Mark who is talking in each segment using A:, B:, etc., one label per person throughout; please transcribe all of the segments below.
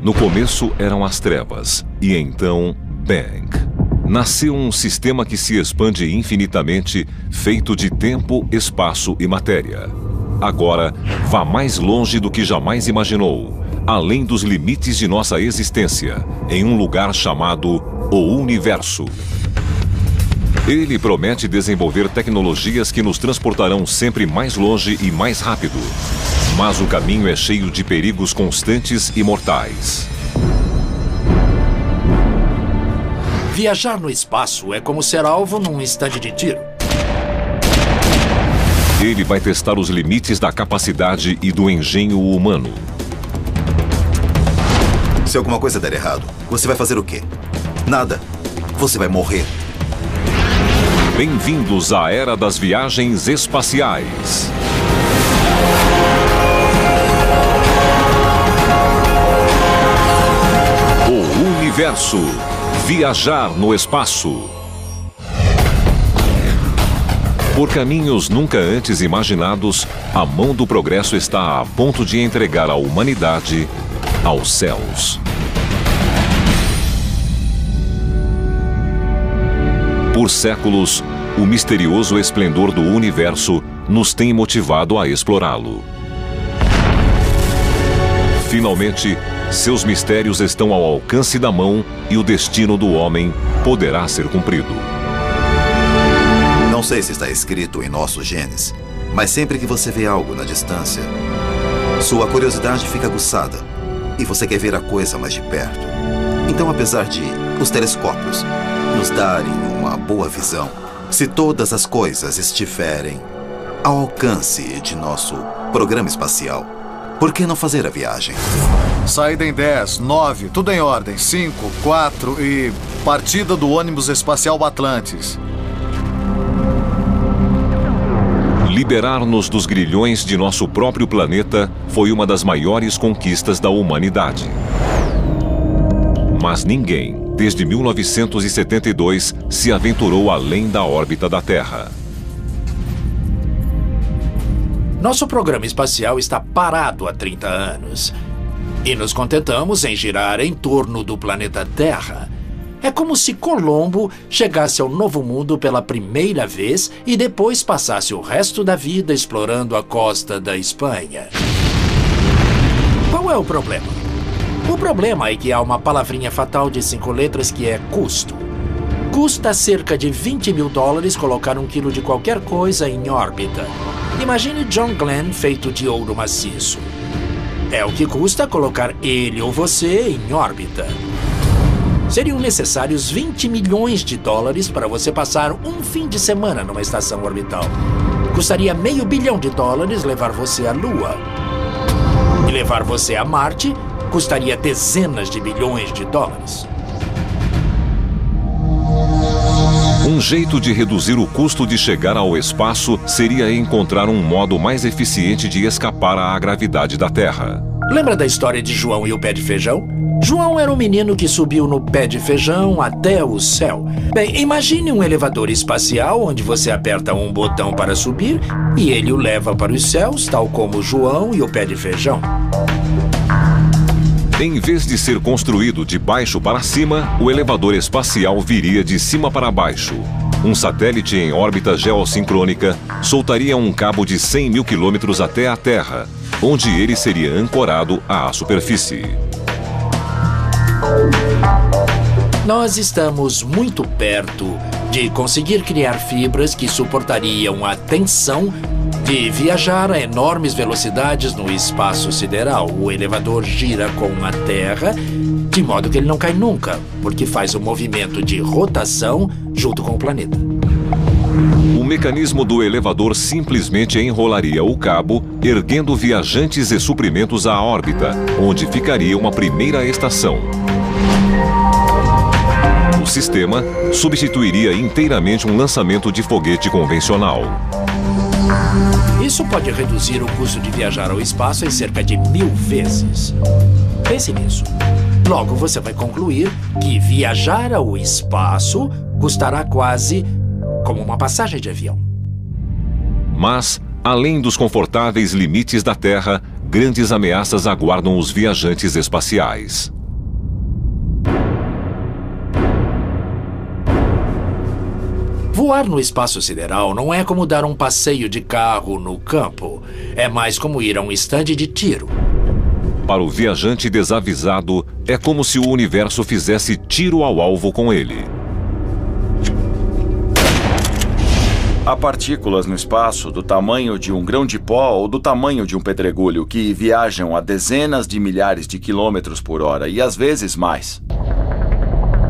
A: No começo eram as trevas, e então, bang! Nasceu um sistema que se expande infinitamente, feito de tempo, espaço e matéria. Agora, vá mais longe do que jamais imaginou, além dos limites de nossa existência, em um lugar chamado o Universo. Ele promete desenvolver tecnologias que nos transportarão sempre mais longe e mais rápido. Mas o caminho é cheio de perigos constantes e mortais.
B: Viajar no espaço é como ser alvo num estande de tiro.
A: Ele vai testar os limites da capacidade e do engenho humano.
C: Se alguma coisa der errado, você vai fazer o quê? Nada. Você vai morrer.
A: Bem-vindos à Era das Viagens Espaciais. O Universo. Viajar no espaço. Por caminhos nunca antes imaginados, a mão do progresso está a ponto de entregar a humanidade aos céus. Por séculos, o misterioso esplendor do universo nos tem motivado a explorá-lo. Finalmente, seus mistérios estão ao alcance da mão e o destino do homem poderá ser cumprido.
C: Não sei se está escrito em nossos genes, mas sempre que você vê algo na distância, sua curiosidade fica aguçada e você quer ver a coisa mais de perto. Então, apesar de os telescópios nos darem uma boa visão, se todas as coisas estiverem ao alcance de nosso programa espacial, por que não fazer a viagem?
D: Saída em 10, 9, tudo em ordem. 5, 4 e... partida do ônibus espacial Atlantis.
A: Liberar-nos dos grilhões de nosso próprio planeta foi uma das maiores conquistas da humanidade. Mas ninguém, desde 1972, se aventurou além da órbita da Terra.
B: Nosso programa espacial está parado há 30 anos. E nos contentamos em girar em torno do planeta Terra. É como se Colombo chegasse ao Novo Mundo pela primeira vez e depois passasse o resto da vida explorando a costa da Espanha. Qual é o problema? O problema é que há uma palavrinha fatal de 5 letras que é custo. Custa cerca de $20 mil colocar 1 quilo de qualquer coisa em órbita. Imagine John Glenn feito de ouro maciço. É o que custa colocar ele ou você em órbita. Seriam necessários $20 milhões para você passar um fim de semana numa estação orbital. Custaria $500 milhão levar você à Lua. E levar você a Marte custaria dezenas de bilhões de dólares.
A: Um jeito de reduzir o custo de chegar ao espaço seria encontrar um modo mais eficiente de escapar à gravidade da Terra.
B: Lembra da história de João e o pé de feijão? João era um menino que subiu no pé de feijão até o céu. Bem, imagine um elevador espacial onde você aperta um botão para subir e ele o leva para os céus, tal como João e o pé de feijão.
A: Em vez de ser construído de baixo para cima, o elevador espacial viria de cima para baixo. Um satélite em órbita geossincrônica soltaria um cabo de 100 mil quilômetros até a Terra, onde ele seria ancorado à superfície.
B: Nós estamos muito perto de conseguir criar fibras que suportariam a tensão de viajar a enormes velocidades no espaço sideral. O elevador gira com a Terra, de modo que ele não cai nunca, porque faz um movimento de rotação junto com o planeta.
A: O mecanismo do elevador simplesmente enrolaria o cabo, erguendo viajantes e suprimentos à órbita, onde ficaria uma primeira estação. O sistema substituiria inteiramente um lançamento de foguete convencional.
B: Isso pode reduzir o custo de viajar ao espaço em cerca de 1000 vezes. Pense nisso. Logo, você vai concluir que viajar ao espaço custará quase como uma passagem de avião.
A: Mas, além dos confortáveis limites da Terra, grandes ameaças aguardam os viajantes espaciais.
B: Voar no espaço sideral não é como dar um passeio de carro no campo. É mais como ir a um estande de tiro.
A: Para o viajante desavisado, é como se o universo fizesse tiro ao alvo com ele.
E: Há partículas no espaço do tamanho de um grão de pó ou do tamanho de um pedregulho que viajam a dezenas de milhares de quilômetros por hora e às vezes mais.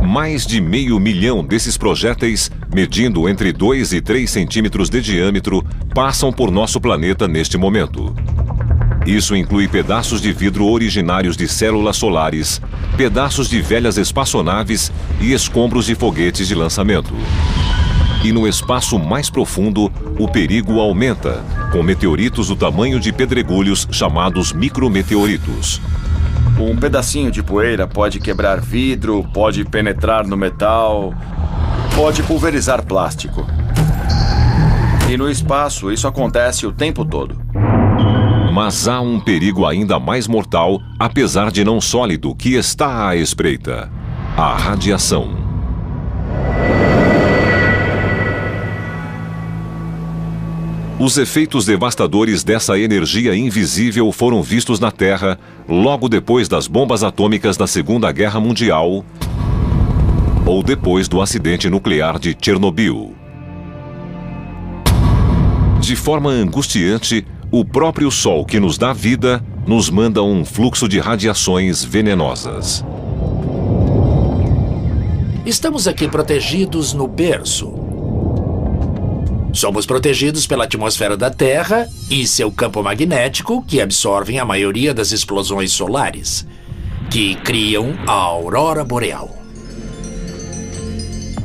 A: Mais de 500 mil desses projéteis, medindo entre 2 e 3 centímetros de diâmetro, passam por nosso planeta neste momento. Isso inclui pedaços de vidro originários de células solares, pedaços de velhas espaçonaves e escombros de foguetes de lançamento. E no espaço mais profundo, o perigo aumenta, com meteoritos do tamanho de pedregulhos chamados micrometeoritos.
E: Um pedacinho de poeira pode quebrar vidro, pode penetrar no metal, pode pulverizar plástico. E no espaço, isso acontece o tempo todo.
A: Mas há um perigo ainda mais mortal, apesar de não sólido, que está à espreita: a radiação. Os efeitos devastadores dessa energia invisível foram vistos na Terra logo depois das bombas atômicas da Segunda Guerra Mundial ou depois do acidente nuclear de Chernobyl. De forma angustiante, o próprio Sol que nos dá vida nos manda um fluxo de radiações venenosas.
B: Estamos aqui protegidos no berço. Somos protegidos pela atmosfera da Terra e seu campo magnético, que absorvem a maioria das explosões solares, que criam a aurora boreal.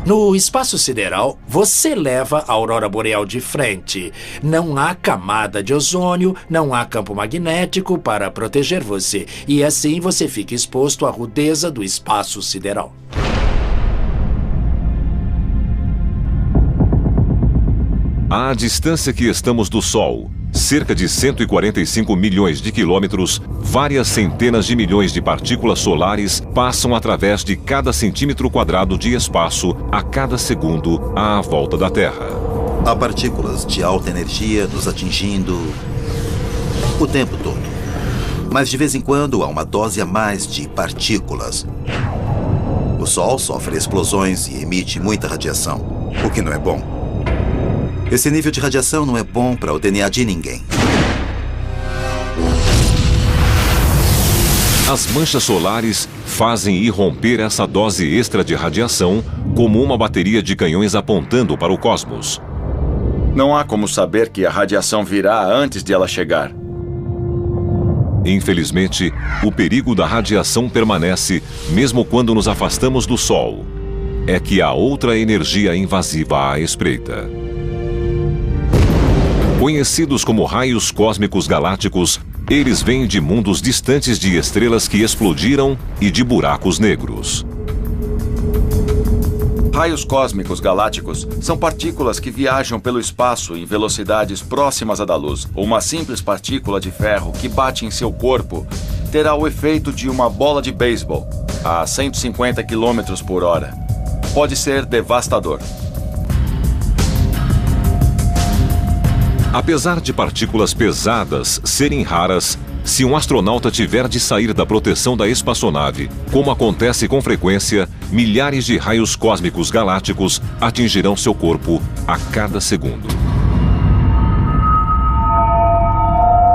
B: No espaço sideral, você leva a aurora boreal de frente. Não há camada de ozônio, não há campo magnético para proteger você. E assim você fica exposto à rudeza do espaço sideral.
A: À distância que estamos do Sol, cerca de 145 milhões de quilômetros, várias centenas de milhões de partículas solares passam através de cada centímetro quadrado de espaço a cada segundo à volta da Terra.
C: Há partículas de alta energia nos atingindo o tempo todo. Mas de vez em quando há uma dose a mais de partículas. O Sol sofre explosões e emite muita radiação, o que não é bom. Esse nível de radiação não é bom para o DNA de ninguém.
A: As manchas solares fazem irromper essa dose extra de radiação como uma bateria de canhões apontando para o cosmos.
E: Não há como saber que a radiação virá antes de ela chegar.
A: Infelizmente, o perigo da radiação permanece mesmo quando nos afastamos do Sol. É que há outra energia invasiva à espreita. Conhecidos como raios cósmicos galácticos, eles vêm de mundos distantes de estrelas que explodiram e de buracos negros.
E: Raios cósmicos galácticos são partículas que viajam pelo espaço em velocidades próximas à da luz. Uma simples partícula de ferro que bate em seu corpo terá o efeito de uma bola de beisebol a 150 km por hora. Pode ser devastador.
A: Apesar de partículas pesadas serem raras, se um astronauta tiver de sair da proteção da espaçonave, como acontece com frequência, milhares de raios cósmicos galácticos atingirão seu corpo a cada segundo.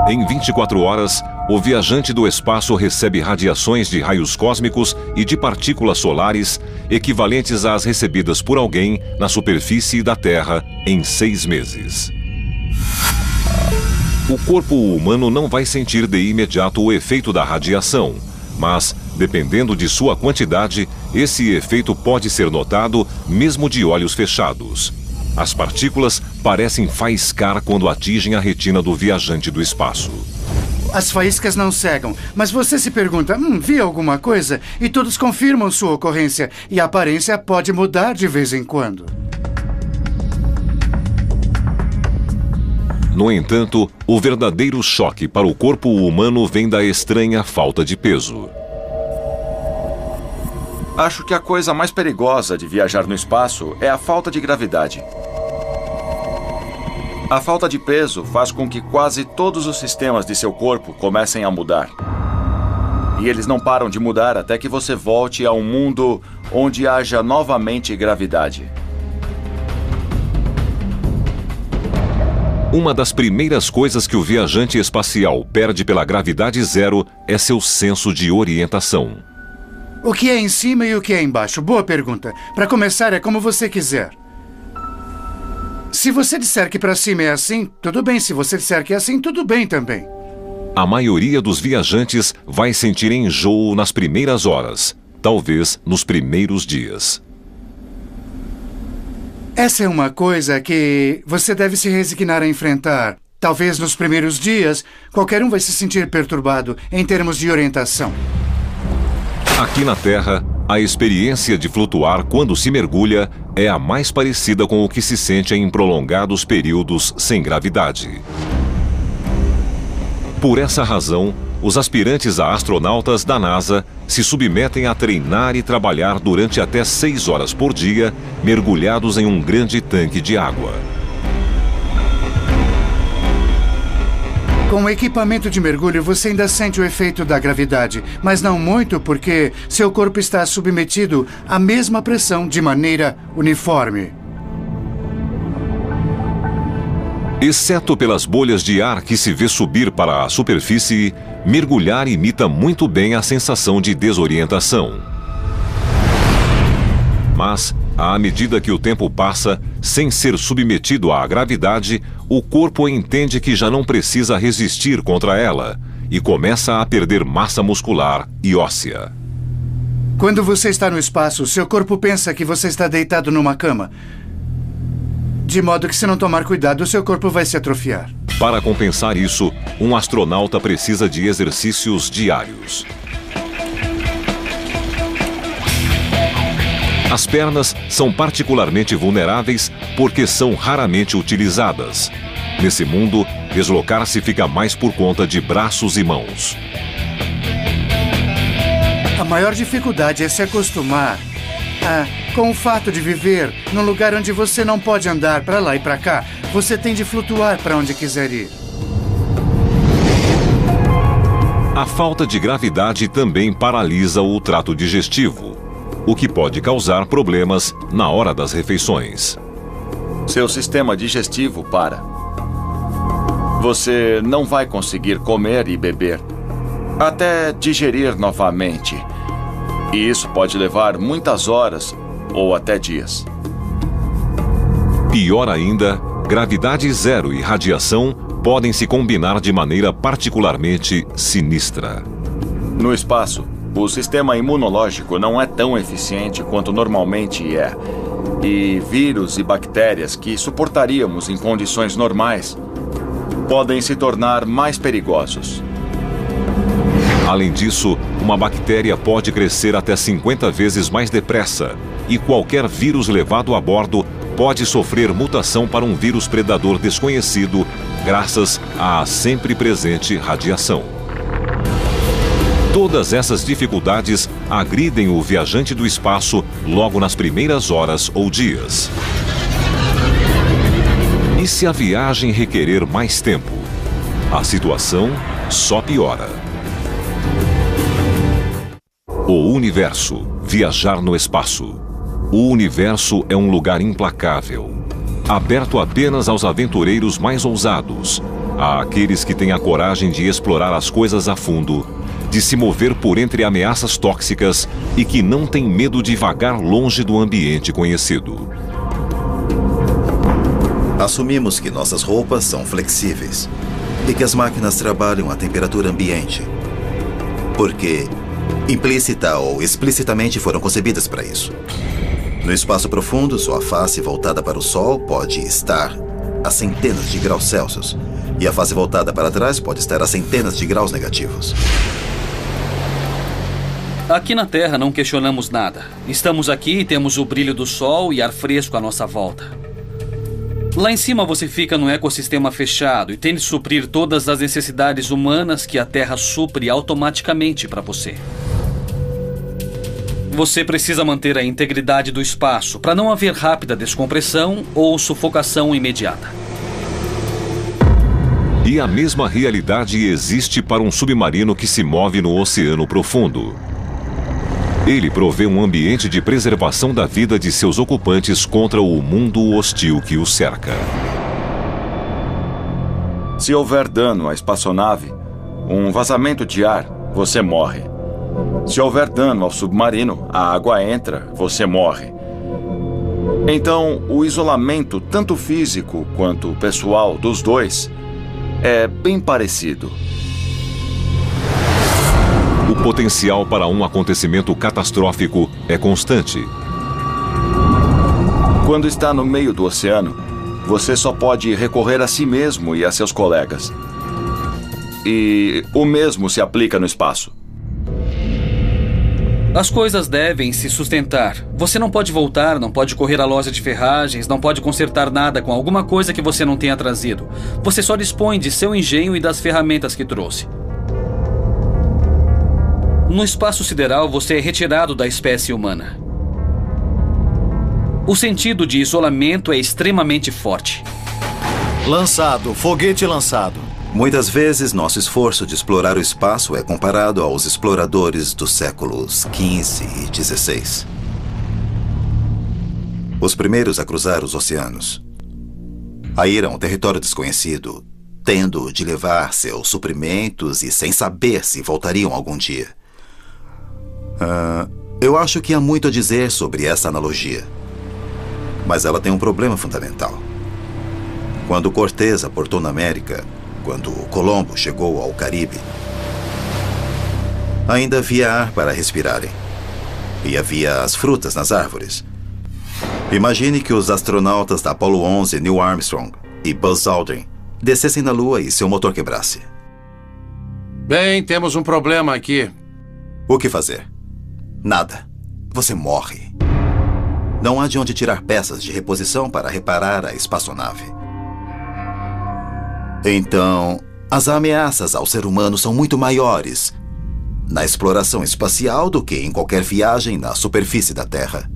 A: Em 24 horas, o viajante do espaço recebe radiações de raios cósmicos e de partículas solares equivalentes às recebidas por alguém na superfície da Terra em 6 meses. O corpo humano não vai sentir de imediato o efeito da radiação, mas, dependendo de sua quantidade, esse efeito pode ser notado mesmo de olhos fechados. As partículas parecem faiscar quando atingem a retina do viajante do espaço.
F: As faíscas não cegam, mas você se pergunta, vi alguma coisa? E todos confirmam sua ocorrência, e a aparência pode mudar de vez em quando.
A: No entanto, o verdadeiro choque para o corpo humano vem da estranha falta de peso.
E: Acho que a coisa mais perigosa de viajar no espaço é a falta de gravidade. A falta de peso faz com que quase todos os sistemas de seu corpo comecem a mudar. E eles não param de mudar até que você volte a um mundo onde haja novamente gravidade.
A: Uma das primeiras coisas que o viajante espacial perde pela gravidade zero é seu senso de orientação.
F: O que é em cima e o que é embaixo? Boa pergunta. Para começar, é como você quiser. Se você disser que para cima é assim, tudo bem. Se você disser que é assim, tudo bem também.
A: A maioria dos viajantes vai sentir enjoo nas primeiras horas, talvez nos primeiros dias.
F: Essa é uma coisa que você deve se resignar a enfrentar. Talvez nos primeiros dias, qualquer um vai se sentir perturbado em termos de orientação.
A: Aqui na Terra, a experiência de flutuar quando se mergulha é a mais parecida com o que se sente em prolongados períodos sem gravidade. Por essa razão, os aspirantes a astronautas da NASA se submetem a treinar e trabalhar durante até 6 horas por dia, mergulhados em um grande tanque de água.
F: Com o equipamento de mergulho, você ainda sente o efeito da gravidade, mas não muito porque seu corpo está submetido à mesma pressão de maneira uniforme.
A: Exceto pelas bolhas de ar que se vê subir para a superfície, mergulhar imita muito bem a sensação de desorientação. Mas, à medida que o tempo passa, sem ser submetido à gravidade, o corpo entende que já não precisa resistir contra ela e começa a perder massa muscular e óssea.
F: Quando você está no espaço, seu corpo pensa que você está deitado numa cama. De modo que, se não tomar cuidado, seu corpo vai se atrofiar.
A: Para compensar isso, um astronauta precisa de exercícios diários. As pernas são particularmente vulneráveis porque são raramente utilizadas. Nesse mundo, deslocar-se fica mais por conta de braços e mãos.
F: A maior dificuldade é se acostumar com o fato de viver num lugar onde você não pode andar para lá e para cá. Você tem de flutuar para onde quiser ir.
A: A falta de gravidade também paralisa o trato digestivo, o que pode causar problemas na hora das refeições.
E: Seu sistema digestivo para. Você não vai conseguir comer e beber, até digerir novamente. E isso pode levar muitas horas ou até dias.
A: Pior ainda, gravidade zero e radiação podem se combinar de maneira particularmente sinistra.
E: No espaço, o sistema imunológico não é tão eficiente quanto normalmente é. E vírus e bactérias que suportaríamos em condições normais podem se tornar mais perigosos.
A: Além disso, uma bactéria pode crescer até 50 vezes mais depressa e qualquer vírus levado a bordo pode sofrer mutação para um vírus predador desconhecido graças à sempre presente radiação. Todas essas dificuldades agridem o viajante do espaço logo nas primeiras horas ou dias. E se a viagem requerer mais tempo? A situação só piora. O universo, viajar no espaço. O universo é um lugar implacável, aberto apenas aos aventureiros mais ousados, àqueles que têm a coragem de explorar as coisas a fundo, de se mover por entre ameaças tóxicas e que não têm medo de vagar longe do ambiente conhecido.
C: Assumimos que nossas roupas são flexíveis e que as máquinas trabalham à temperatura ambiente, porque implícita ou explicitamente foram concebidas para isso. No espaço profundo, sua face voltada para o Sol pode estar a centenas de graus Celsius e a face voltada para trás pode estar a centenas de graus negativos.
G: Aqui na Terra não questionamos nada. Estamos aqui e temos o brilho do sol e ar fresco à nossa volta. Lá em cima você fica num ecossistema fechado e tem de suprir todas as necessidades humanas que a Terra supre automaticamente para você. Você precisa manter a integridade do espaço para não haver rápida descompressão ou sufocação imediata.
A: E a mesma realidade existe para um submarino que se move no oceano profundo. Ele provê um ambiente de preservação da vida de seus ocupantes contra o mundo hostil que o cerca.
E: Se houver dano à espaçonave, um vazamento de ar, você morre. Se houver dano ao submarino, a água entra, você morre. Então, o isolamento, tanto físico quanto pessoal dos dois, é bem parecido.
A: O potencial para um acontecimento catastrófico é constante.
E: Quando está no meio do oceano, você só pode recorrer a si mesmo e a seus colegas. E o mesmo se aplica no espaço.
G: As coisas devem se sustentar. Você não pode voltar, não pode correr à loja de ferragens, não pode consertar nada com alguma coisa que você não tenha trazido. Você só dispõe de seu engenho e das ferramentas que trouxe. No espaço sideral, você é retirado da espécie humana. O sentido de isolamento é extremamente forte.
D: Lançado, foguete lançado.
C: Muitas vezes, nosso esforço de explorar o espaço é comparado aos exploradores dos séculos XV e XVI. Os primeiros a cruzar os oceanos. A ir a um território desconhecido, tendo de levar seus suprimentos e sem saber se voltariam algum dia. Eu acho que há muito a dizer sobre essa analogia. Mas ela tem um problema fundamental. Quando Cortés aportou na América, quando Colombo chegou ao Caribe, ainda havia ar para respirarem. E havia as frutas nas árvores. Imagine que os astronautas da Apollo 11, Neil Armstrong e Buzz Aldrin, descessem na Lua e seu motor quebrasse.
B: Bem, temos um problema aqui.
C: O que fazer? Nada. Você morre. Não há de onde tirar peças de reposição para reparar a espaçonave. Então, as ameaças ao ser humano são muito maiores na exploração espacial do que em qualquer viagem na superfície da Terra.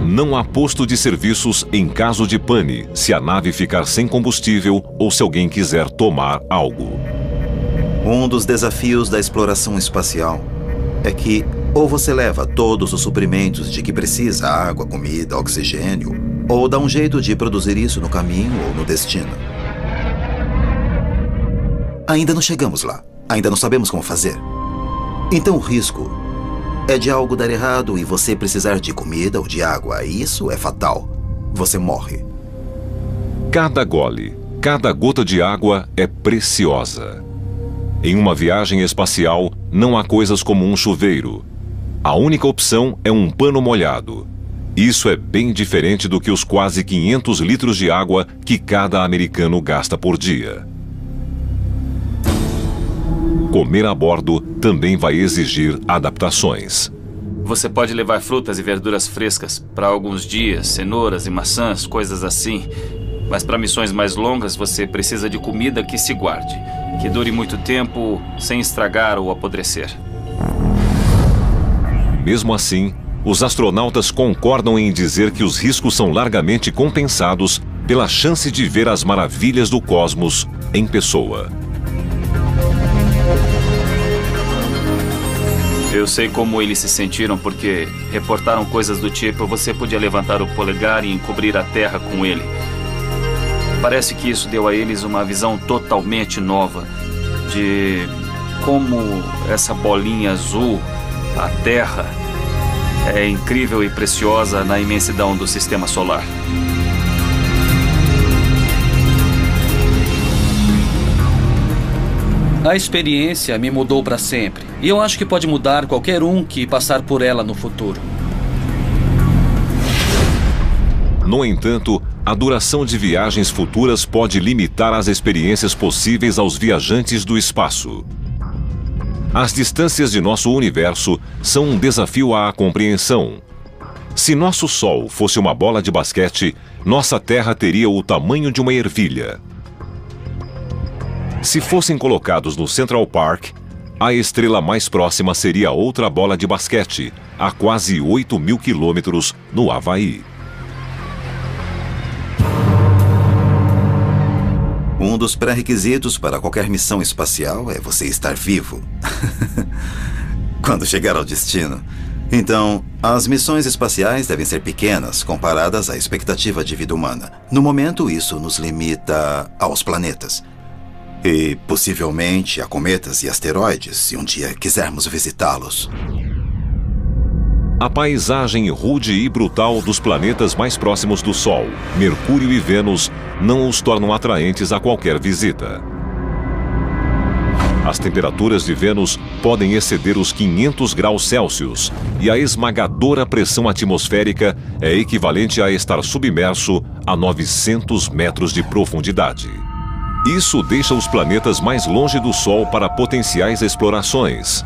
A: Não há posto de serviços em caso de pane, se a nave ficar sem combustível ou se alguém quiser tomar algo.
C: Um dos desafios da exploração espacial é que ou você leva todos os suprimentos de que precisa, água, comida, oxigênio, ou dá um jeito de produzir isso no caminho ou no destino. Ainda não chegamos lá. Ainda não sabemos como fazer. Então o risco é de algo dar errado e você precisar de comida ou de água. Isso é fatal. Você morre.
A: Cada gole, cada gota de água é preciosa. Em uma viagem espacial, não há coisas como um chuveiro. A única opção é um pano molhado. Isso é bem diferente do que os quase 500 litros de água que cada americano gasta por dia. Comer a bordo também vai exigir adaptações.
H: Você pode levar frutas e verduras frescas para alguns dias, cenouras e maçãs, coisas assim. Mas para missões mais longas, você precisa de comida que se guarde, que dure muito tempo sem estragar ou apodrecer.
A: Mesmo assim, os astronautas concordam em dizer que os riscos são largamente compensados pela chance de ver as maravilhas do cosmos em pessoa.
H: Eu sei como eles se sentiram porque reportaram coisas do tipo: você podia levantar o polegar e encobrir a Terra com ele. Parece que isso deu a eles uma visão totalmente nova de como essa bolinha azul, a Terra, é incrível e preciosa na imensidão do sistema solar.
G: A experiência me mudou para sempre. E eu acho que pode mudar qualquer um que passar por ela no futuro.
A: No entanto, a duração de viagens futuras pode limitar as experiências possíveis aos viajantes do espaço. As distâncias de nosso universo são um desafio à compreensão. Se nosso Sol fosse uma bola de basquete, nossa Terra teria o tamanho de uma ervilha. Se fossem colocados no Central Park, a estrela mais próxima seria outra bola de basquete, a quase 8.000 quilômetros no Havaí.
C: Um dos pré-requisitos para qualquer missão espacial é você estar vivo. Quando chegar ao destino. Então, as missões espaciais devem ser pequenas comparadas à expectativa de vida humana. No momento, isso nos limita aos planetas. E, possivelmente, a cometas e asteroides, se um dia quisermos visitá-los.
A: A paisagem rude e brutal dos planetas mais próximos do Sol, Mercúrio e Vênus, não os tornam atraentes a qualquer visita. As temperaturas de Vênus podem exceder os 500 graus Celsius e a esmagadora pressão atmosférica é equivalente a estar submerso a 900 metros de profundidade. Isso deixa os planetas mais longe do Sol para potenciais explorações.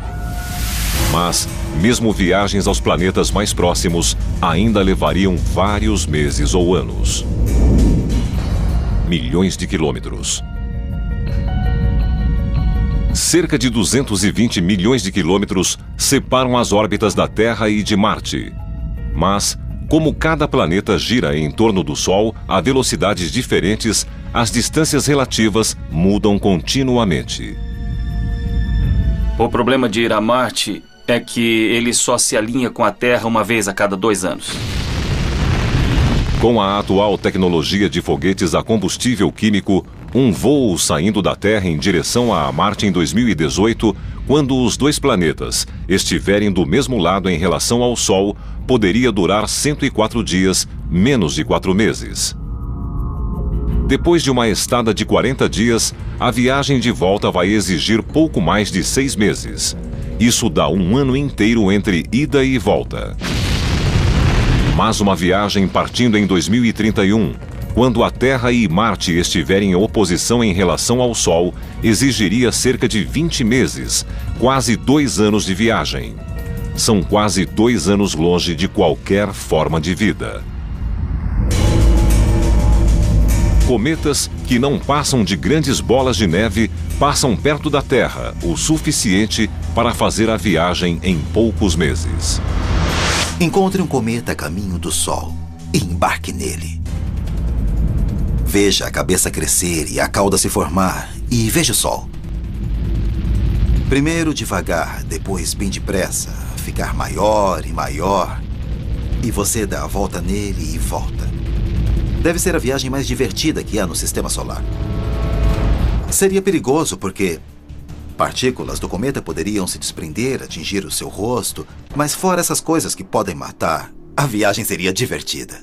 A: Mas, mesmo viagens aos planetas mais próximos ainda levariam vários meses ou anos. Milhões de quilômetros. Cerca de 220 milhões de quilômetros separam as órbitas da Terra e de Marte. Mas, como cada planeta gira em torno do Sol a velocidades diferentes, as distâncias relativas mudam continuamente.
H: O problema de ir a Marte é que ele só se alinha com a Terra uma vez a cada 2 anos.
A: Com a atual tecnologia de foguetes a combustível químico, um voo saindo da Terra em direção a Marte em 2018, quando os dois planetas estiverem do mesmo lado em relação ao Sol, poderia durar 104 dias, menos de 4 meses. Depois de uma estada de 40 dias, a viagem de volta vai exigir pouco mais de 6 meses. Isso dá um ano inteiro entre ida e volta. Mas uma viagem partindo em 2031, quando a Terra e Marte estiverem em oposição em relação ao Sol, exigiria cerca de 20 meses, quase 2 anos de viagem. São quase 2 anos longe de qualquer forma de vida. Cometas que não passam de grandes bolas de neve passam perto da Terra o suficiente para fazer a viagem em poucos meses.
C: Encontre um cometa a caminho do Sol e embarque nele. Veja a cabeça crescer e a cauda se formar e veja o Sol. Primeiro devagar, depois bem depressa, ficar maior e maior. E você dá a volta nele e volta. Deve ser a viagem mais divertida que há no Sistema Solar. Seria perigoso porque partículas do cometa poderiam se desprender, atingir o seu rosto, mas fora essas coisas que podem matar, a viagem seria divertida.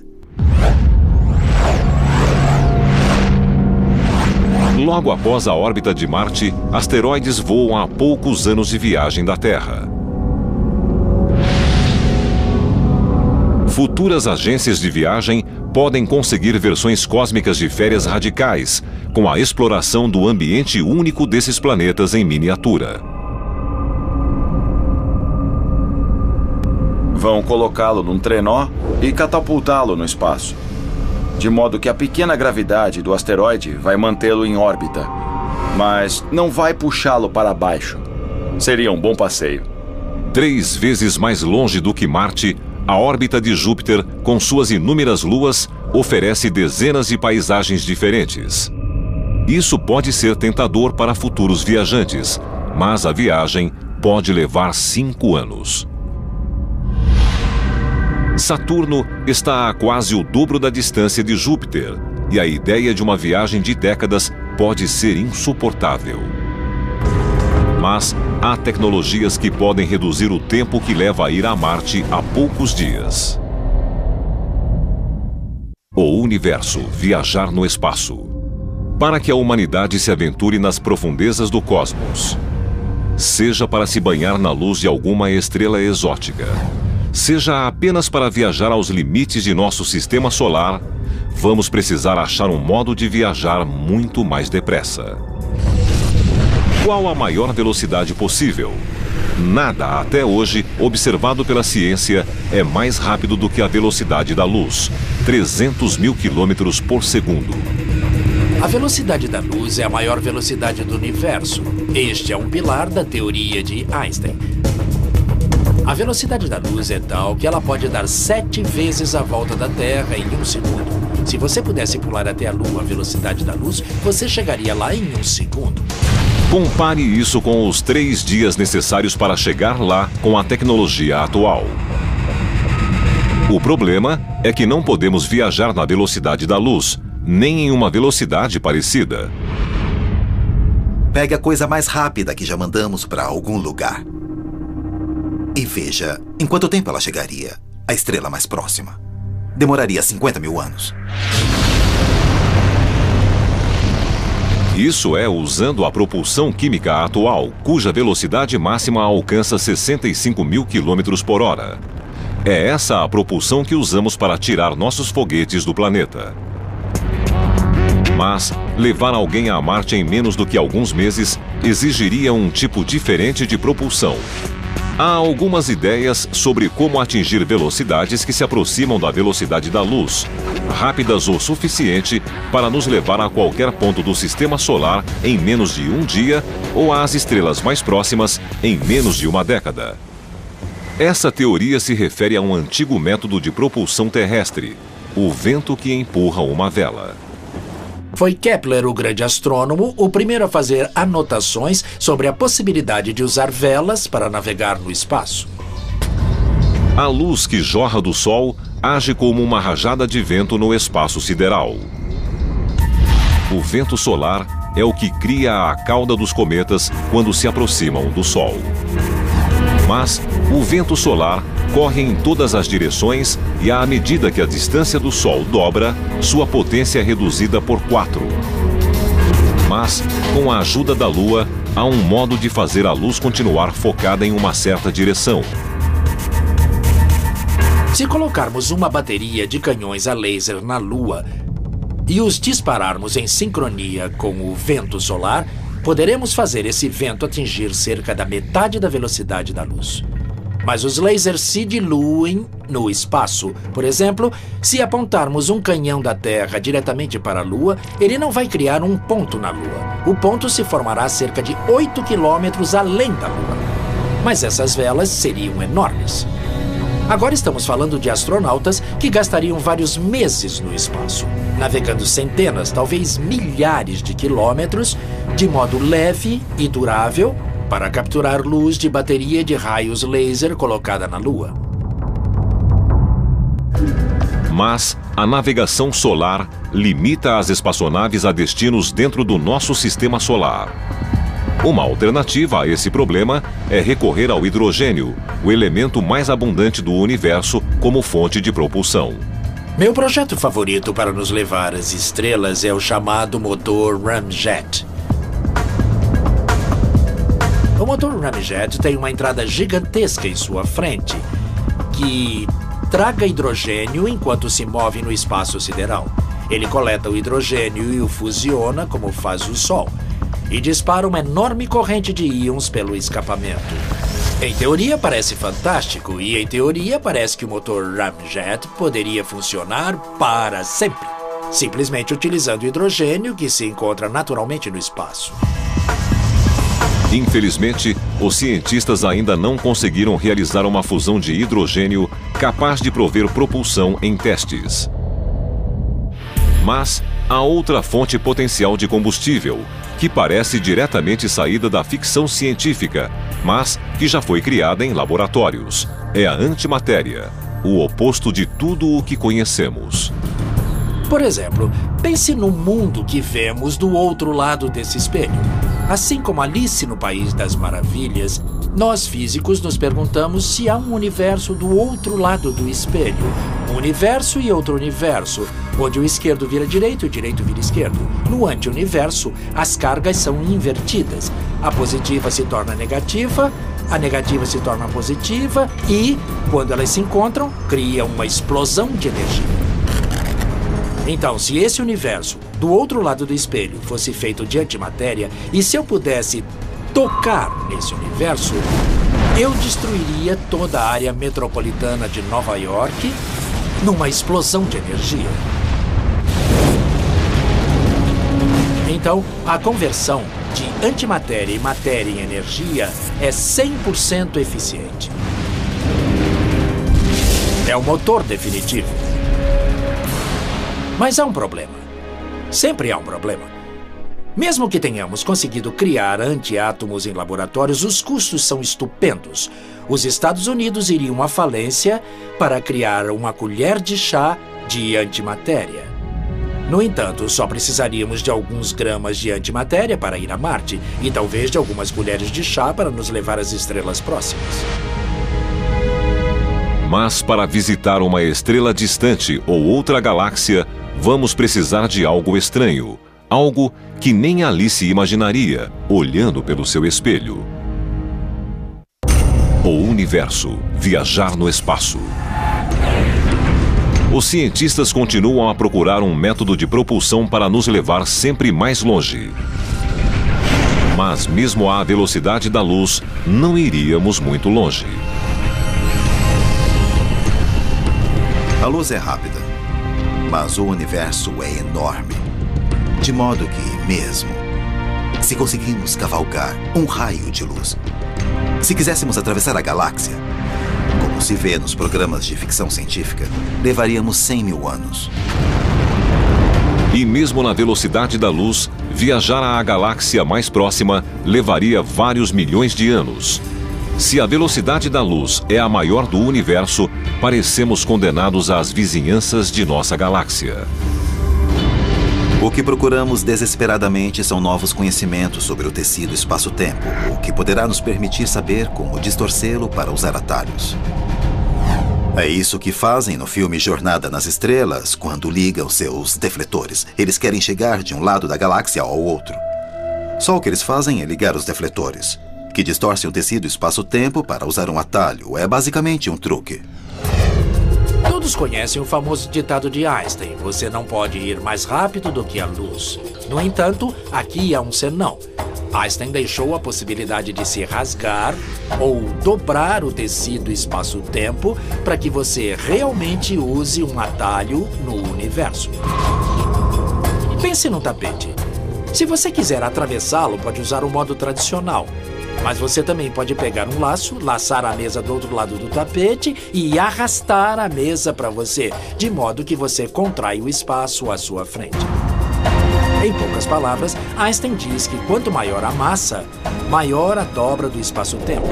A: Logo após a órbita de Marte, asteroides voam a poucos anos de viagem da Terra. Futuras agências de viagem podem conseguir versões cósmicas de férias radicais, com a exploração do ambiente único desses planetas em miniatura.
E: Vão colocá-lo num trenó e catapultá-lo no espaço, de modo que a pequena gravidade do asteroide vai mantê-lo em órbita, mas não vai puxá-lo para baixo. Seria um bom passeio.
A: 3 vezes mais longe do que Marte, a órbita de Júpiter, com suas inúmeras luas, oferece dezenas de paisagens diferentes. Isso pode ser tentador para futuros viajantes, mas a viagem pode levar 5 anos. Saturno está a quase o dobro da distância de Júpiter, e a ideia de uma viagem de décadas pode ser insuportável. Mas há tecnologias que podem reduzir o tempo que leva a ir a Marte a poucos dias. O universo, viajar no espaço. Para que a humanidade se aventure nas profundezas do cosmos, seja para se banhar na luz de alguma estrela exótica, seja apenas para viajar aos limites de nosso sistema solar, vamos precisar achar um modo de viajar muito mais depressa. Qual a maior velocidade possível? Nada até hoje, observado pela ciência, é mais rápido do que a velocidade da luz, 300 mil quilômetros por segundo.
B: A velocidade da luz é a maior velocidade do universo. Este é um pilar da teoria de Einstein. A velocidade da luz é tal que ela pode dar 7 vezes a volta da Terra em 1 segundo. Se você pudesse pular até a Lua à velocidade da luz, você chegaria lá em 1 segundo.
A: Compare isso com os 3 dias necessários para chegar lá com a tecnologia atual. O problema é que não podemos viajar na velocidade da luz, nem em uma velocidade parecida.
C: Pegue a coisa mais rápida que já mandamos para algum lugar. E veja em quanto tempo ela chegaria à estrela mais próxima. Demoraria 50 mil anos.
A: Isso é usando a propulsão química atual, cuja velocidade máxima alcança 65 mil quilômetros por hora. É essa a propulsão que usamos para tirar nossos foguetes do planeta. Mas levar alguém a Marte em menos do que alguns meses exigiria um tipo diferente de propulsão. Há algumas ideias sobre como atingir velocidades que se aproximam da velocidade da luz, rápidas o suficiente para nos levar a qualquer ponto do sistema solar em menos de um dia ou às estrelas mais próximas em menos de uma década. Essa teoria se refere a um antigo método de propulsão terrestre, o vento que empurra uma vela.
B: Foi Kepler, o grande astrônomo, o primeiro a fazer anotações sobre a possibilidade de usar velas para navegar no espaço.
A: A luz que jorra do Sol age como uma rajada de vento no espaço sideral. O vento solar é o que cria a cauda dos cometas quando se aproximam do Sol. Mas o vento solar corre em todas as direções e, à medida que a distância do Sol dobra, sua potência é reduzida por 4. Mas, com a ajuda da Lua, há um modo de fazer a luz continuar focada em uma certa direção.
B: Se colocarmos uma bateria de canhões a laser na Lua e os dispararmos em sincronia com o vento solar, poderemos fazer esse vento atingir cerca da metade da velocidade da luz. Mas os lasers se diluem no espaço. Por exemplo, se apontarmos um canhão da Terra diretamente para a Lua, ele não vai criar um ponto na Lua. O ponto se formará cerca de 8 quilômetros além da Lua. Mas essas velas seriam enormes. Agora estamos falando de astronautas que gastariam vários meses no espaço, navegando centenas, talvez milhares de quilômetros, de modo leve e durável, para capturar luz de bateria de raios laser colocada na Lua.
A: Mas a navegação solar limita as espaçonaves a destinos dentro do nosso sistema solar. Uma alternativa a esse problema é recorrer ao hidrogênio, o elemento mais abundante do universo como fonte de propulsão.
B: Meu projeto favorito para nos levar às estrelas é o chamado motor Ramjet. O motor Ramjet tem uma entrada gigantesca em sua frente, que traga hidrogênio enquanto se move no espaço sideral. Ele coleta o hidrogênio e o fusiona, como faz o Sol, e dispara uma enorme corrente de íons pelo escapamento. Em teoria parece fantástico, e em teoria parece que o motor Ramjet poderia funcionar para sempre, simplesmente utilizando hidrogênio que se encontra naturalmente no espaço.
A: Infelizmente, os cientistas ainda não conseguiram realizar uma fusão de hidrogênio capaz de prover propulsão em testes. Mas há outra fonte potencial de combustível, que parece diretamente saída da ficção científica, mas que já foi criada em laboratórios. É a antimatéria, o oposto de tudo o que conhecemos.
B: Por exemplo, pense no mundo que vemos do outro lado desse espelho. Assim como Alice no País das Maravilhas, nós físicos nos perguntamos se há um universo do outro lado do espelho. Um universo e outro universo, onde o esquerdo vira direito e o direito vira esquerdo. No anti-universo, as cargas são invertidas. A positiva se torna negativa, a negativa se torna positiva e, quando elas se encontram, cria uma explosão de energia. Então, se esse universo, do outro lado do espelho, fosse feito de antimatéria, e se eu pudesse tocar nesse universo, eu destruiria toda a área metropolitana de Nova York numa explosão de energia. Então, a conversão de antimatéria e matéria em energia é 100% eficiente. É o motor definitivo. Mas há um problema. Sempre há um problema. Mesmo que tenhamos conseguido criar antiátomos em laboratórios, os custos são estupendos. Os Estados Unidos iriam à falência para criar uma colher de chá de antimatéria. No entanto, só precisaríamos de alguns gramas de antimatéria para ir a Marte e talvez de algumas colheres de chá para nos levar às estrelas próximas.
A: Mas para visitar uma estrela distante ou outra galáxia, vamos precisar de algo estranho. Algo que nem Alice imaginaria, olhando pelo seu espelho. O universo, viajar no espaço. Os cientistas continuam a procurar um método de propulsão para nos levar sempre mais longe. Mas mesmo à velocidade da luz, não iríamos muito longe.
C: A luz é rápida, mas o universo é enorme. De modo que, mesmo se conseguirmos cavalgar um raio de luz, se quiséssemos atravessar a galáxia, como se vê nos programas de ficção científica, levaríamos 100 mil anos.
A: E mesmo na velocidade da luz, viajar à galáxia mais próxima levaria vários milhões de anos. Se a velocidade da luz é a maior do universo, parecemos condenados às vizinhanças de nossa galáxia.
C: O que procuramos desesperadamente são novos conhecimentos sobre o tecido espaço-tempo, o que poderá nos permitir saber como distorcê-lo para usar atalhos. É isso que fazem no filme Jornada nas Estrelas, quando ligam seus defletores. Eles querem chegar de um lado da galáxia ao outro. Só o que eles fazem é ligar os defletores, que distorcem o tecido espaço-tempo para usar um atalho. É basicamente um truque.
B: Todos conhecem o famoso ditado de Einstein: você não pode ir mais rápido do que a luz. No entanto, aqui há um senão. Einstein deixou a possibilidade de se rasgar ou dobrar o tecido espaço-tempo para que você realmente use um atalho no universo. Pense num tapete. Se você quiser atravessá-lo, pode usar o modo tradicional. Mas você também pode pegar um laço, laçar a mesa do outro lado do tapete e arrastar a mesa para você, de modo que você contrai o espaço à sua frente. Em poucas palavras, Einstein diz que quanto maior a massa, maior a dobra do espaço-tempo.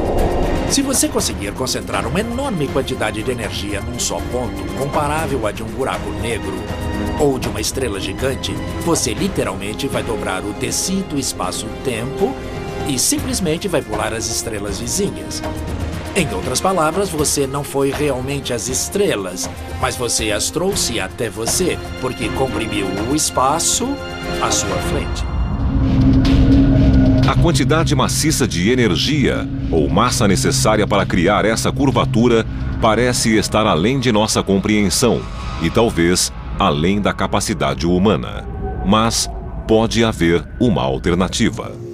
B: Se você conseguir concentrar uma enorme quantidade de energia num só ponto, comparável a de um buraco negro ou de uma estrela gigante, você literalmente vai dobrar o tecido espaço-tempo e simplesmente vai pular as estrelas vizinhas. Em outras palavras, você não foi realmente às estrelas, mas você as trouxe até você, porque comprimiu o espaço à sua frente.
A: A quantidade maciça de energia ou massa necessária para criar essa curvatura parece estar além de nossa compreensão e talvez além da capacidade humana. Mas pode haver uma alternativa.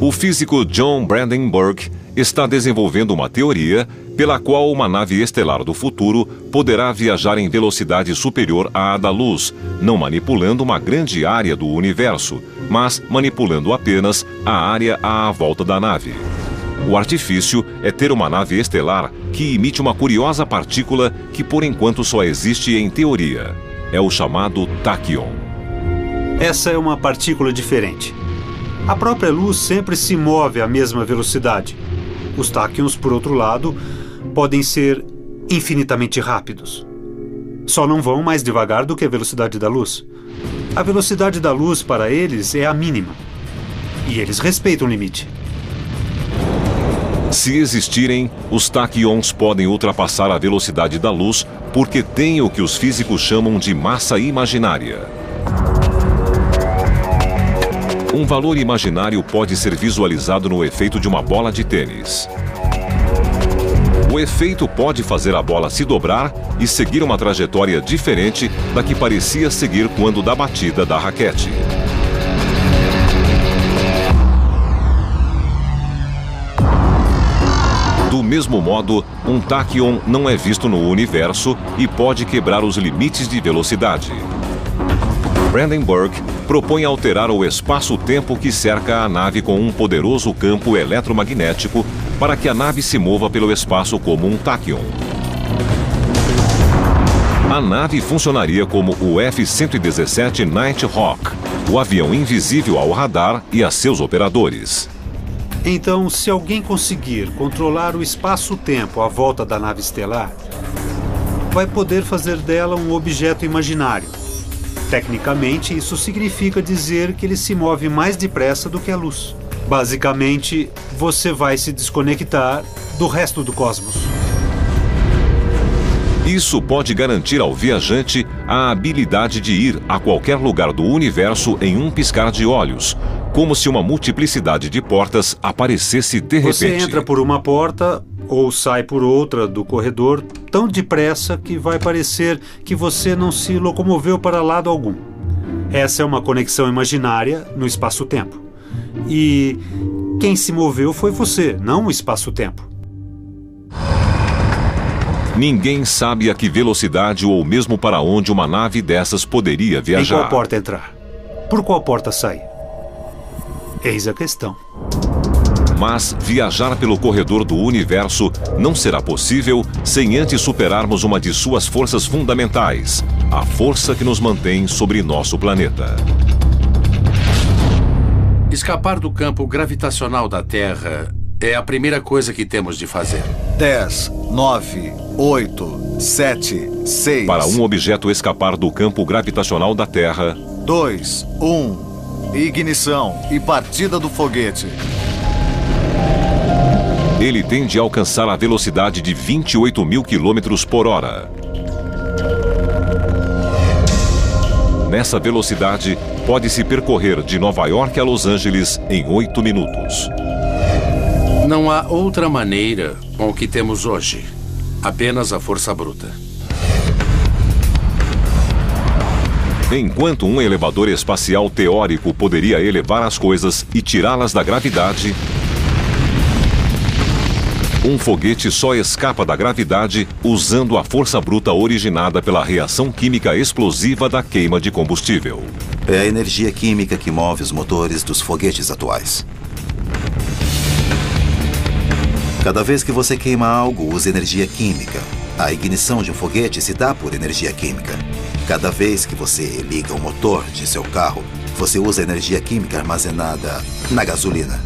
A: O físico John Brandenburg está desenvolvendo uma teoria pela qual uma nave estelar do futuro poderá viajar em velocidade superior à da luz, não manipulando uma grande área do universo, mas manipulando apenas a área à volta da nave. O artifício é ter uma nave estelar que emite uma curiosa partícula que por enquanto só existe em teoria. É o chamado táquion.
I: Essa é uma partícula diferente. A própria luz sempre se move à mesma velocidade. Os táquions, por outro lado, podem ser infinitamente rápidos. Só não vão mais devagar do que a velocidade da luz. A velocidade da luz para eles é a mínima. E eles respeitam o limite.
A: Se existirem, os táquions podem ultrapassar a velocidade da luz porque têm o que os físicos chamam de massa imaginária. Um valor imaginário pode ser visualizado no efeito de uma bola de tênis. O efeito pode fazer a bola se dobrar e seguir uma trajetória diferente da que parecia seguir quando da batida da raquete. Do mesmo modo, um táquion não é visto no universo e pode quebrar os limites de velocidade. Brandenburg propõe alterar o espaço-tempo que cerca a nave com um poderoso campo eletromagnético para que a nave se mova pelo espaço como um táquion. A nave funcionaria como o F-117 Nighthawk, o avião invisível ao radar e a seus operadores.
I: Então, se alguém conseguir controlar o espaço-tempo à volta da nave estelar, vai poder fazer dela um objeto imaginário. Tecnicamente, isso significa dizer que ele se move mais depressa do que a luz. Basicamente, você vai se desconectar do resto do cosmos.
A: Isso pode garantir ao viajante a habilidade de ir a qualquer lugar do universo em um piscar de olhos, como se uma multiplicidade de portas aparecesse de repente.
I: Você entra por uma porta ou sai por outra do corredor tão depressa que vai parecer que você não se locomoveu para lado algum. Essa é uma conexão imaginária no espaço-tempo. E quem se moveu foi você, não o espaço-tempo.
A: Ninguém sabe a que velocidade ou mesmo para onde uma nave dessas poderia viajar.
I: Em qual porta entrar? Por qual porta sair? Eis a questão.
A: Mas viajar pelo corredor do universo não será possível sem antes superarmos uma de suas forças fundamentais, a força que nos mantém sobre nosso planeta.
B: Escapar do campo gravitacional da Terra é a primeira coisa que temos de fazer.
D: 10, 9, 8, 7, 6...
A: Para um objeto escapar do campo gravitacional da Terra...
D: 2, 1... Ignição e partida do foguete.
A: Ele tem de alcançar a velocidade de 28.000 km por hora. Nessa velocidade, pode-se percorrer de Nova York a Los Angeles em 8 minutos.
B: Não há outra maneira com o que temos hoje. Apenas a força bruta.
A: Enquanto um elevador espacial teórico poderia elevar as coisas e tirá-las da gravidade, um foguete só escapa da gravidade usando a força bruta originada pela reação química explosiva da queima de combustível.
C: É a energia química que move os motores dos foguetes atuais. Cada vez que você queima algo, usa energia química. A ignição de um foguete se dá por energia química. Cada vez que você liga o motor de seu carro, você usa energia química armazenada na gasolina.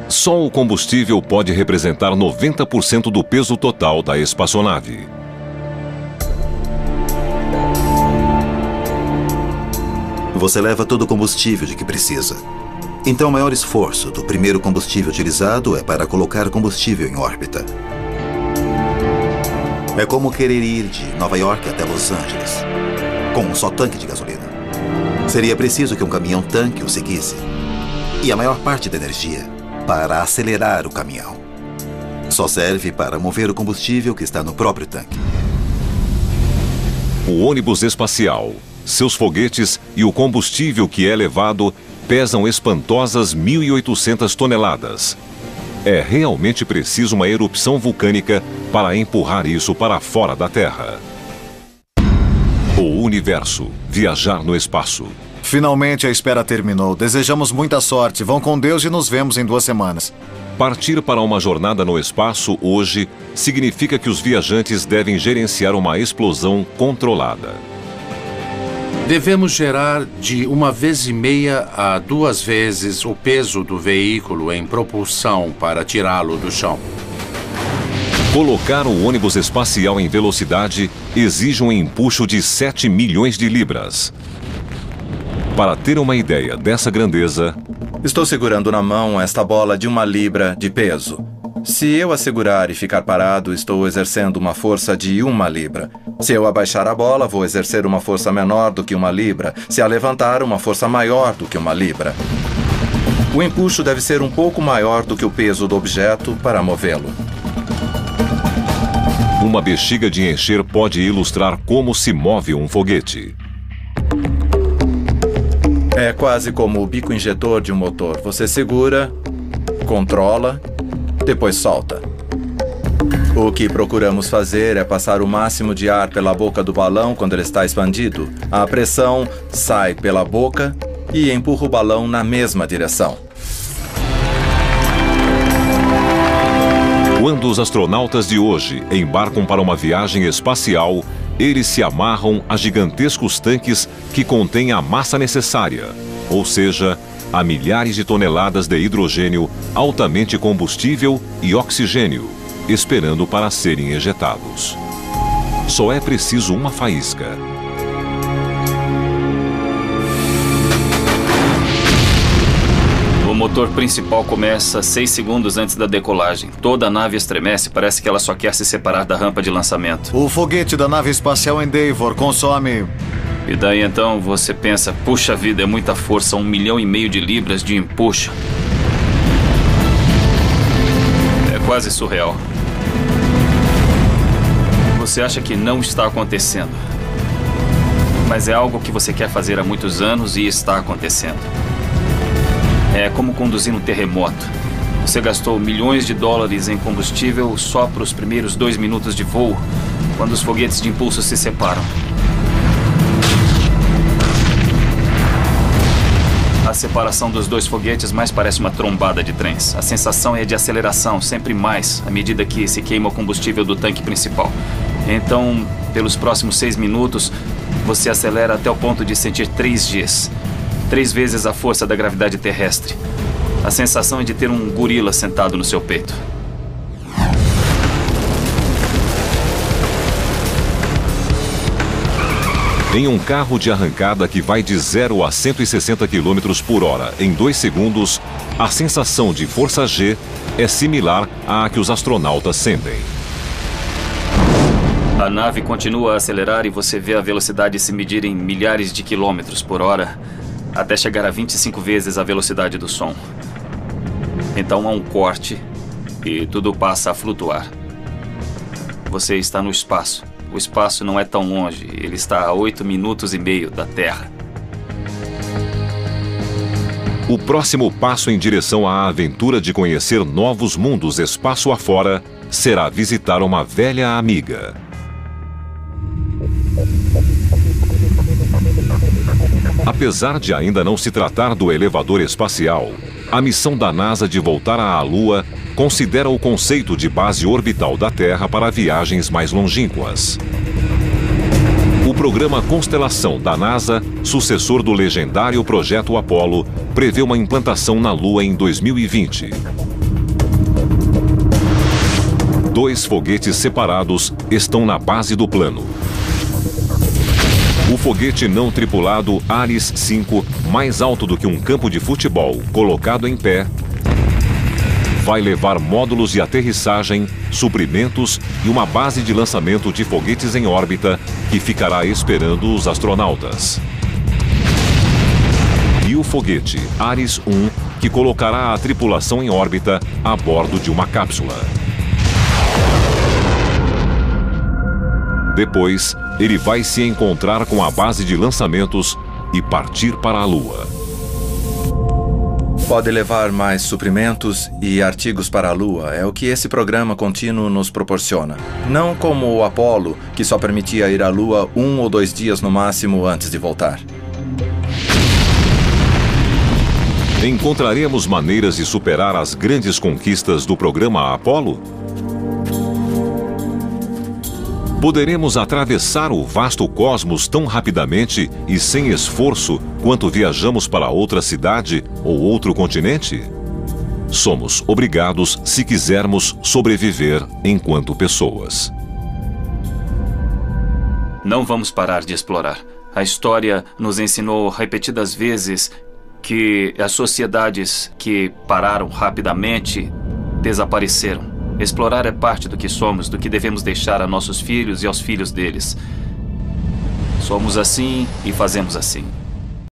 A: Só o combustível pode representar 90% do peso total da espaçonave.
C: Você leva todo o combustível de que precisa. Então, o maior esforço do primeiro combustível utilizado é para colocar combustível em órbita. É como querer ir de Nova York até Los Angeles, com um só tanque de gasolina. Seria preciso que um caminhão-tanque o seguisse. E a maior parte da energia para acelerar o caminhão só serve para mover o combustível que está no próprio tanque.
A: O ônibus espacial, seus foguetes e o combustível que é levado pesam espantosas 1.800 toneladas. É realmente preciso uma erupção vulcânica para empurrar isso para fora da Terra. O universo, viajar no espaço.
D: Finalmente a espera terminou. Desejamos muita sorte. Vão com Deus e nos vemos em 2 semanas.
A: Partir para uma jornada no espaço hoje significa que os viajantes devem gerenciar uma explosão controlada.
B: Devemos gerar de 1,5 a 2 vezes o peso do veículo em propulsão para tirá-lo do chão.
A: Colocar o ônibus espacial em velocidade exige um empuxo de 7 milhões de libras. Para ter uma ideia dessa grandeza...
E: Estou segurando na mão esta bola de 1 libra de peso. Se eu a segurar e ficar parado, estou exercendo uma força de 1 libra. Se eu abaixar a bola, vou exercer uma força menor do que 1 libra. Se a levantar, uma força maior do que 1 libra. O empuxo deve ser um pouco maior do que o peso do objeto para movê-lo.
A: Uma bexiga de encher pode ilustrar como se move um foguete.
E: É quase como o bico injetor de um motor. Você segura
J: controla, depois solta. O que procuramos fazer é passar o máximo de ar pela boca do balão quando ele está expandido. A pressão sai pela boca e empurra o balão na mesma direção.
A: Quando os astronautas de hoje embarcam para uma viagem espacial, eles se amarram a gigantescos tanques que contêm a massa necessária, ou seja, a milhares de toneladas de hidrogênio altamente combustível e oxigênio, esperando para serem ejetados. Só é preciso uma faísca.
H: O motor principal começa 6 segundos antes da decolagem. Toda a nave estremece, parece que ela só quer se separar da rampa de lançamento.
D: O foguete da nave espacial Endeavour consome...
H: E daí então você pensa, puxa vida, é muita força, 1,5 milhão de libras de empuxo. É quase surreal. Você acha que não está acontecendo. Mas é algo que você quer fazer há muitos anos e está acontecendo. É como conduzir um terremoto. Você gastou milhões de dólares em combustível só para os primeiros 2 minutos de voo, quando os foguetes de impulso se separam. A separação dos 2 foguetes mais parece uma trombada de trens. A sensação é de aceleração, sempre mais, à medida que se queima o combustível do tanque principal. Então, pelos próximos 6 minutos, você acelera até o ponto de sentir 3 Gs. 3 vezes a força da gravidade terrestre. A sensação é de ter um gorila sentado no seu peito.
A: Em um carro de arrancada que vai de 0 a 160 km por hora em 2 segundos, a sensação de força G é similar à que os astronautas sentem.
H: A nave continua a acelerar e você vê a velocidade se medir em milhares de quilômetros por hora, até chegar a 25 vezes a velocidade do som. Então há um corte e tudo passa a flutuar. Você está no espaço. O espaço não é tão longe, ele está a 8,5 minutos da Terra.
A: O próximo passo em direção à aventura de conhecer novos mundos espaço afora será visitar uma velha amiga. Apesar de ainda não se tratar do elevador espacial, a missão da NASA de voltar à Lua considera o conceito de base orbital da Terra para viagens mais longínquas. O programa Constelação da NASA, sucessor do legendário projeto Apollo, prevê uma implantação na Lua em 2020. 2 foguetes separados estão na base do plano. O foguete não tripulado Ares 5, mais alto do que um campo de futebol, colocado em pé, vai levar módulos de aterrissagem, suprimentos e uma base de lançamento de foguetes em órbita que ficará esperando os astronautas. E o foguete Ares 1, que colocará a tripulação em órbita a bordo de uma cápsula. Depois, ele vai se encontrar com a base de lançamentos e partir para a Lua.
J: Pode levar mais suprimentos e artigos para a Lua. É o que esse programa contínuo nos proporciona. Não como o Apollo, que só permitia ir à Lua 1 ou 2 dias no máximo antes de voltar.
A: Encontraremos maneiras de superar as grandes conquistas do programa Apollo? Poderemos atravessar o vasto cosmos tão rapidamente e sem esforço quanto viajamos para outra cidade ou outro continente? Somos obrigados se quisermos sobreviver enquanto pessoas.
H: Não vamos parar de explorar. A história nos ensinou repetidas vezes que as sociedades que pararam rapidamente desapareceram. Explorar é parte do que somos, do que devemos deixar a nossos filhos e aos filhos deles. Somos assim e fazemos assim.